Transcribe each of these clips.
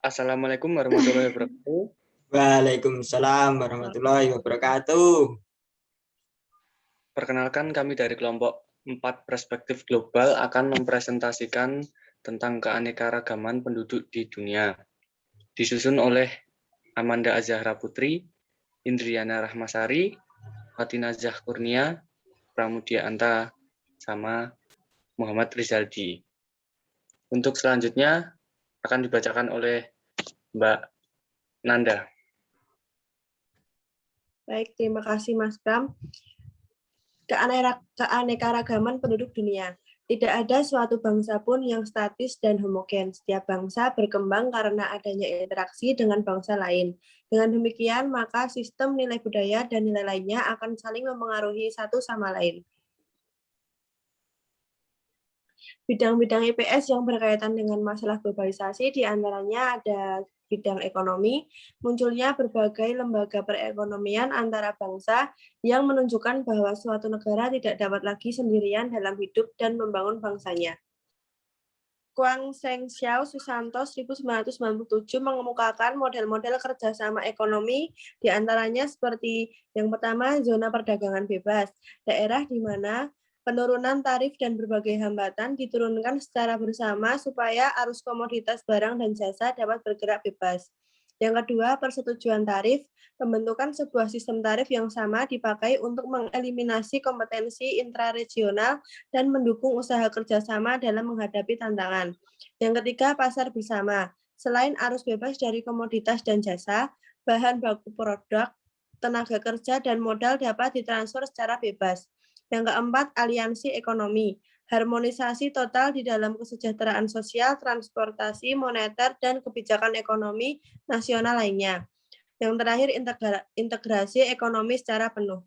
Assalamualaikum warahmatullahi wabarakatuh. Waalaikumsalam warahmatullahi wabarakatuh. Perkenalkan, kami dari kelompok 4 Perspektif Global akan mempresentasikan tentang keanekaragaman penduduk di dunia. Disusun oleh Amanda Azahra Putri, Indriana Rahmasari, Fatina Zahkurnia, Pramudia Anta, sama Muhammad Rizaldi. Untuk selanjutnya akan dibacakan oleh Mbak Nanda. Baik, terima kasih Mas Bram. Keanekaragaman penduduk dunia. Tidak ada suatu bangsa pun yang statis dan homogen. Setiap bangsa berkembang karena adanya interaksi dengan bangsa lain. Dengan demikian, maka sistem nilai budaya dan nilai lainnya akan saling memengaruhi satu sama lain. Bidang-bidang IPS yang berkaitan dengan masalah globalisasi diantaranya ada bidang ekonomi, munculnya berbagai lembaga perekonomian antara bangsa yang menunjukkan bahwa suatu negara tidak dapat lagi sendirian dalam hidup dan membangun bangsanya. Kwang Seng Xiao Susanto 1997 mengemukakan model-model kerjasama ekonomi, diantaranya seperti yang pertama, zona perdagangan bebas, daerah di mana penurunan tarif dan berbagai hambatan diturunkan secara bersama supaya arus komoditas barang dan jasa dapat bergerak bebas. Yang kedua, persetujuan tarif, pembentukan sebuah sistem tarif yang sama dipakai untuk mengeliminasi kompetensi intraregional dan mendukung usaha kerjasama dalam menghadapi tantangan. Yang ketiga, pasar bersama. Selain arus bebas dari komoditas dan jasa, bahan baku produk, tenaga kerja, dan modal dapat ditransfer secara bebas. Yang keempat, aliansi ekonomi. Harmonisasi total di dalam kesejahteraan sosial, transportasi, moneter, dan kebijakan ekonomi nasional lainnya. Yang terakhir, integrasi ekonomi secara penuh.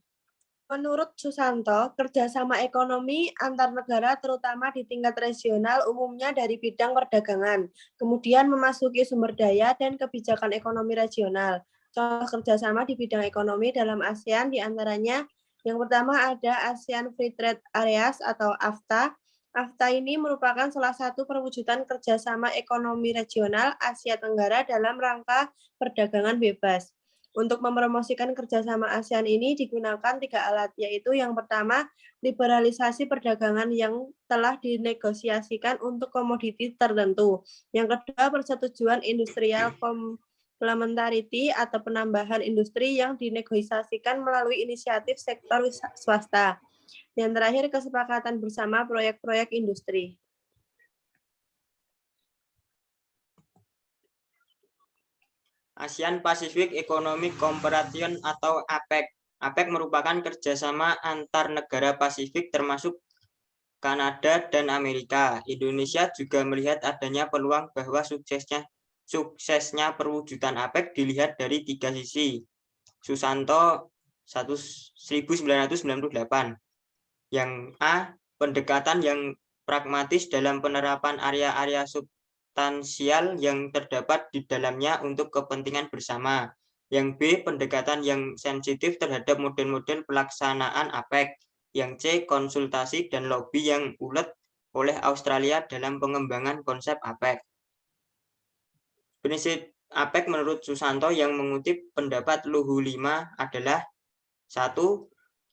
Menurut Susanto, kerjasama ekonomi antar negara terutama di tingkat regional umumnya dari bidang perdagangan, kemudian memasuki sumber daya dan kebijakan ekonomi regional. Contoh kerjasama di bidang ekonomi dalam ASEAN diantaranya yang pertama ada ASEAN Free Trade Areas atau AFTA. AFTA ini merupakan salah satu perwujudan kerjasama ekonomi regional Asia Tenggara dalam rangka perdagangan bebas. Untuk mempromosikan kerjasama ASEAN ini digunakan 3 alat, yaitu yang pertama, liberalisasi perdagangan yang telah dinegosiasikan untuk komoditi tertentu. Yang kedua, persetujuan industrial complementarity atau penambahan industri yang dinegosiasikan melalui inisiatif sektor swasta. Yang terakhir, kesepakatan bersama proyek-proyek industri. ASEAN Pacific Economic Cooperation atau APEC. APEC merupakan kerjasama antar negara Pasifik termasuk Kanada dan Amerika. Indonesia juga melihat adanya peluang bahwa suksesnya perwujudan APEC dilihat dari 3 sisi. Susanto 1998. Yang A, pendekatan yang pragmatis dalam penerapan area-area substansial yang terdapat di dalamnya untuk kepentingan bersama. Yang B, pendekatan yang sensitif terhadap model-model pelaksanaan APEC. Yang C, konsultasi dan lobby yang ulet oleh Australia dalam pengembangan konsep APEC. Prinsip APEC menurut Susanto yang mengutip pendapat Luhu 5 adalah 1.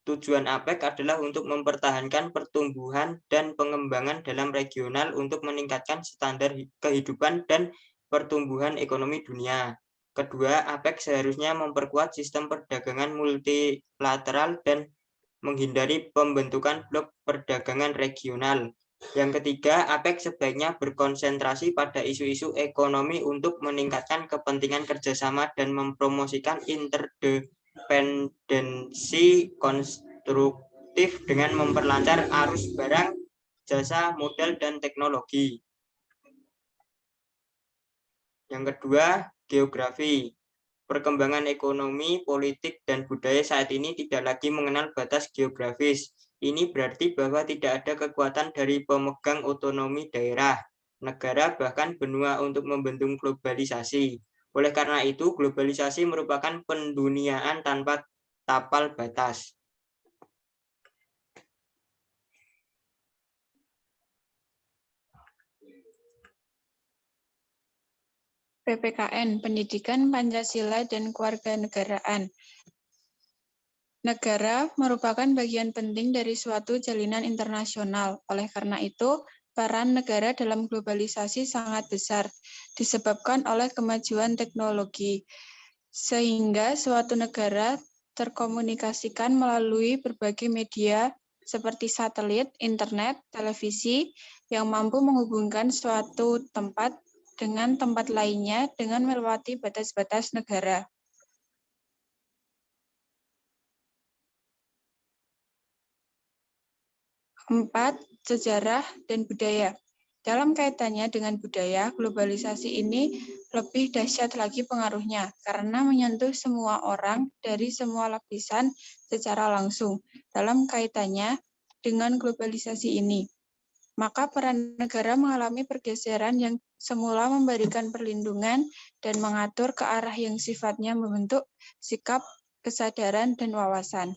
Tujuan APEC adalah untuk mempertahankan pertumbuhan dan pengembangan dalam regional untuk meningkatkan standar kehidupan dan pertumbuhan ekonomi dunia. Kedua, APEC seharusnya memperkuat sistem perdagangan multilateral dan menghindari pembentukan blok perdagangan regional. Yang ketiga, APEC sebaiknya berkonsentrasi pada isu-isu ekonomi untuk meningkatkan kepentingan kerjasama dan mempromosikan interdependensi konstruktif dengan memperlancar arus barang, jasa, modal, dan teknologi. Yang kedua, geografi. Perkembangan ekonomi, politik, dan budaya saat ini tidak lagi mengenal batas geografis. Ini berarti bahwa tidak ada kekuatan dari pemegang otonomi daerah, negara, bahkan benua untuk membendung globalisasi. Oleh karena itu, globalisasi merupakan penduniaan tanpa tapal batas. PPKN, Pendidikan Pancasila dan Kewarganegaraan. Negara merupakan bagian penting dari suatu jalinan internasional. Oleh karena itu, peran negara dalam globalisasi sangat besar, disebabkan oleh kemajuan teknologi, sehingga suatu negara terkomunikasikan melalui berbagai media seperti satelit, internet, televisi, yang mampu menghubungkan suatu tempat dengan tempat lainnya dengan melewati batas-batas negara. 4. Sejarah dan budaya. Dalam kaitannya dengan budaya, globalisasi ini lebih dahsyat lagi pengaruhnya karena menyentuh semua orang dari semua lapisan secara langsung dalam kaitannya dengan globalisasi ini. Maka peran negara mengalami pergeseran yang semula memberikan perlindungan dan mengatur ke arah yang sifatnya membentuk sikap, kesadaran, dan wawasan.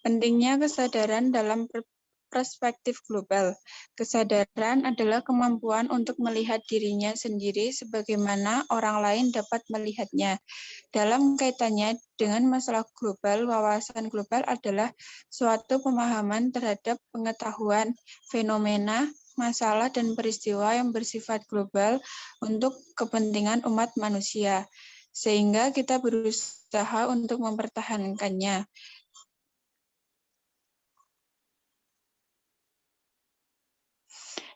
Pentingnya kesadaran dalam perspektif global. Kesadaran adalah kemampuan untuk melihat dirinya sendiri sebagaimana orang lain dapat melihatnya. Dalam kaitannya dengan masalah global, wawasan global adalah suatu pemahaman terhadap pengetahuan, fenomena, masalah, dan peristiwa yang bersifat global untuk kepentingan umat manusia, sehingga kita berusaha untuk mempertahankannya.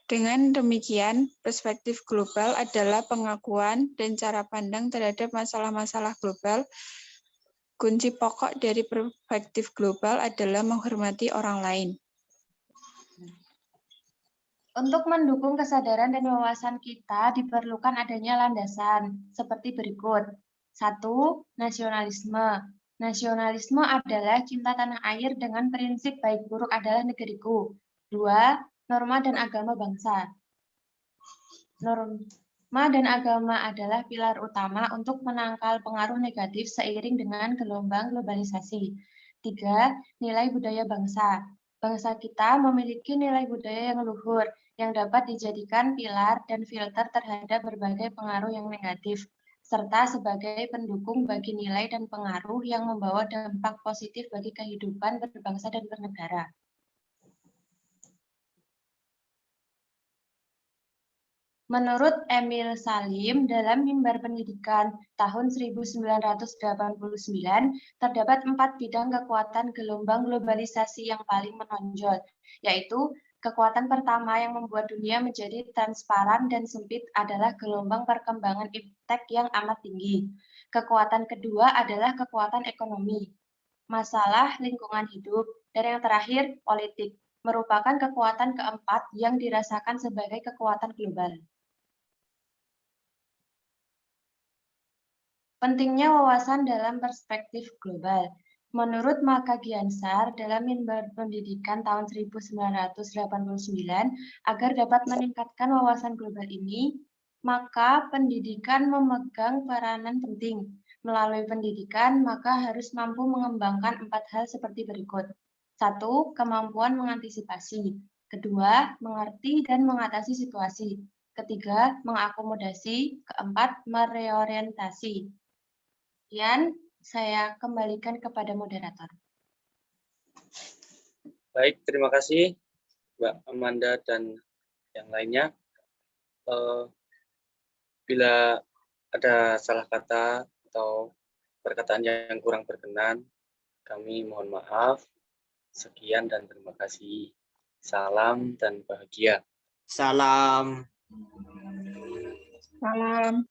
Dengan demikian, perspektif global adalah pengakuan dan cara pandang terhadap masalah-masalah global. Kunci pokok dari perspektif global adalah menghormati orang lain. Untuk mendukung kesadaran dan wawasan kita diperlukan adanya landasan seperti berikut. 1. Nasionalisme. Nasionalisme adalah cinta tanah air dengan prinsip baik buruk adalah negeriku. 2. Norma dan agama bangsa. Norma dan agama adalah pilar utama untuk menangkal pengaruh negatif seiring dengan gelombang globalisasi. 3. Nilai budaya bangsa. Bangsa kita memiliki nilai budaya yang luhur, yang dapat dijadikan pilar dan filter terhadap berbagai pengaruh yang negatif, serta sebagai pendukung bagi nilai dan pengaruh yang membawa dampak positif bagi kehidupan berbangsa dan bernegara. Menurut Emil Salim, dalam Mimbar Pendidikan tahun 1989, terdapat 4 bidang kekuatan gelombang globalisasi yang paling menonjol, yaitu kekuatan pertama yang membuat dunia menjadi transparan dan sempit adalah gelombang perkembangan iptek yang amat tinggi. Kekuatan kedua adalah kekuatan ekonomi, masalah lingkungan hidup, dan yang terakhir, politik, merupakan kekuatan keempat yang dirasakan sebagai kekuatan global. Pentingnya wawasan dalam perspektif global. Menurut Maka Giansar dalam Mimbar Pendidikan tahun 1989, agar dapat meningkatkan wawasan global ini, maka pendidikan memegang peranan penting. Melalui pendidikan, maka harus mampu mengembangkan 4 hal seperti berikut. 1. Kemampuan mengantisipasi. 2. Mengerti dan mengatasi situasi. 3. Mengakomodasi. 4. Mereorientasi. Kemudian saya kembalikan kepada moderator. Baik, terima kasih Mbak Amanda dan yang lainnya. Bila ada salah kata atau perkataan yang kurang berkenan, kami mohon maaf. Sekian dan terima kasih. Salam dan bahagia. Salam. Salam.